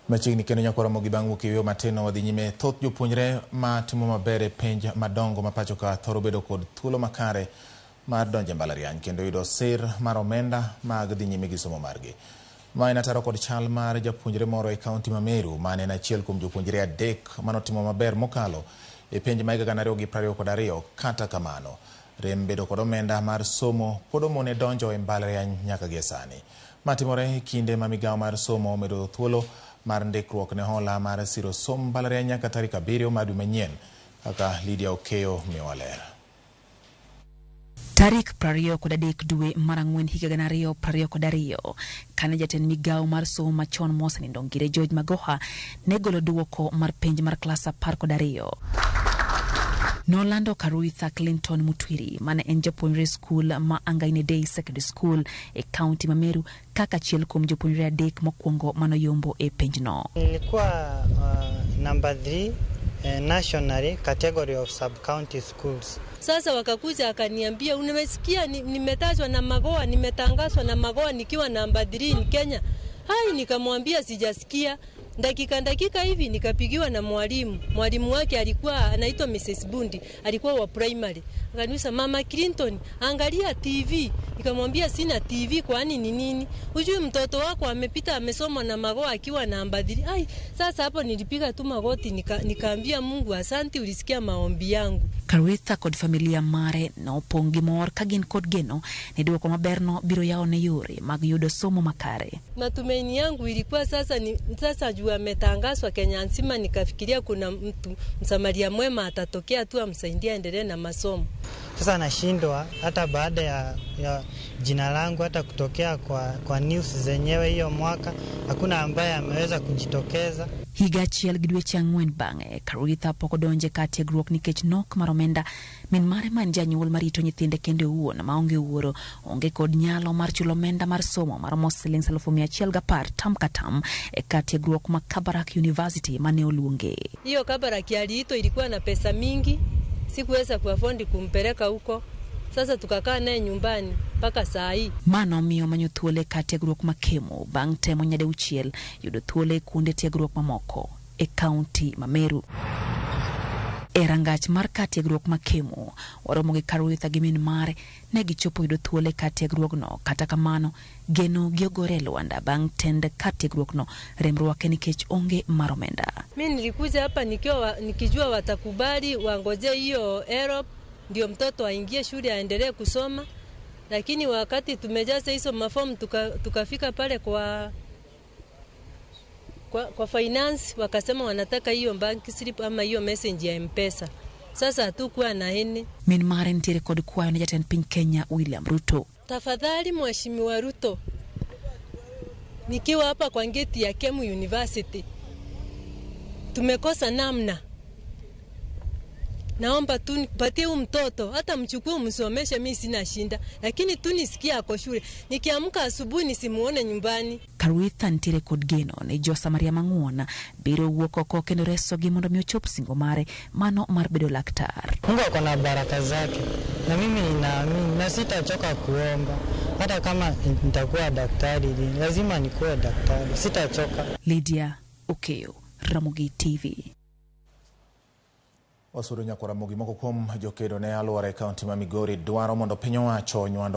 Machiegni kendo nyakoro mogi bang' wuok eyo mateno wadhi nyime thoth jopuonjre ma timo maber e penj madongo ma pacho ka thoro bedo kod thuolo makare mar donjo e mbalariany kendo yudo sir mar omenda mag dhi nyime gi somo margi. Ma en ataro kod chal mar japuonjre moro e kaunti ma Meru mane en achiel kuom jopuonjre adek manotimo maber mokalo e penj ma higa 2022. Kata kamano, rem bedo kod omenda mar somo pod omone donjo e mbalariany nyaka gie sani. Matimore kinde ma migawo mar somo medo thuolo mar ndikruok ne hola mar siro som mbalariany nyaka tarik 7 mar dwe manyien, kaka Lydia Okeyo miyowa ler. Tarik 23 dwe mar Ang'wen higa 2022, kane jatend migawo mar somo machon mosenindo Ngire George Magoha ne golo duoko mar penj mar klas 12. Nolando Karuitha Clinton Mutwiri mane en japuonjre skul ma Angaine Day Secondary School e kaunti ma Meru kaka achiel kuom jopuonjre adek mokwongo manoyombo e penjno. Nilikuwa number 3 nationally category of sub-county schools. Sasa wakakuja akaniambia, unamesikia nimetajwa na Magoha, nimetangazwa na Magoha nikiwa number 3 in Kenya. Hai, nikamwambia sijasikia. Dakika hivi nikapigiwa na mwalimu wake alikuwa anaitwa Mrs. Bundi, alikuwa wa primary. Akaniuliza, Mama Clinton, angalia TV. Nikamwambia sina TV, kwani ni nini? Ujui mtoto wako amepita amesoma na Magoha akiwa namba 3. Ai, sasa hapo nilipiga tu magoti nikaambia Mungu asante, ulisikia maombi yangu. Karuitha kod familia mare na opongi mor kagin kod geno ne duoko maberno biro yao ne yore mag yudo somo makare. Matumaini yangu ilikuwa sasa juu ametangazwa Kenya nzima, nikafikiria kuna mtu msamaria mwema atatokea tu amsaidia endelee na masomo. Sasa nashindwa hata baada ya jina langu hata kutokea kwa news zenyewe hiyo mwaka hakuna ambaye ameweza kujitokeza. Higa achiel gi dweche ang'wen bang'e, Karuitha pok odonje ka tiegruok nikech nok mar omenda. Min mare man janyuol marito nyithinde kende owuon maonge wuoro onge kod nyalo mar chulo omenda mar somo mar shillings 110 tam ka tam e ka tiegruok ma Kabarak University mane oluonge. Hiyo Kabarak aliito ilikuwa na pesa mingi, sikuweza kuafondi kumpeleka huko. Sasa tukakaa naye nyumbani mpaka saa hii. Mano miyo manyo thuole ka tiegruok ma Kemo bang' temo nyadeuchiel yudo thuole kuonde tiegruok mamoko e kaunti ma Meru. E rangach mar ka tiegruok ma Kemo, waromo gi Karuitha gi min mare ne gichopo yudo thuole ka tiegruokno. Kata kamano, geno giogore Luanda bang' tend ka tiegruokno remruake nikech onge mar omenda. Mimi nilikuja hapa nikijua watakubali wangoje hiyo Europe ndio mtoto aingie shule aendelee kusoma, lakini wakati tumejaza hizo mafomu tukafika pale kwa finance wakasema wanataka hiyo bank slip ama hiyo message ya M-Pesa. Sasa hatukuwa na hene. Min mare ntiere kod kwayo ne jatend piny Kenya William Ruto. Tafadhali Mheshimiwa Ruto, nikiwa hapa kwa ngeti ya Kemu University tumekosa namna. Naomba tu nipatie mtoto, hata mchukue msomeshe, mimi sina shinda, lakini tu nisikia ako shule. Nikiamka asubuhi nisimuone nyumbani. Karuitha ntiere kod geno ne Josa Maria Mang'uona biro wuok oko kendo reso gi mondo mi ochop singo mare mano mar bedo laktar. Mungu ako na baraka zake na mimi ninaamini na sitachoka kuomba. Hata kama nitakuwa daktari, lazima nikuwe daktari, sitachoka. Lydia Okeyo, Ramogi TV. Wasuru nyakora mogi moko kuom jokedo ne aluora e kaunti ma Migori dwaro mondo piny owacho nywando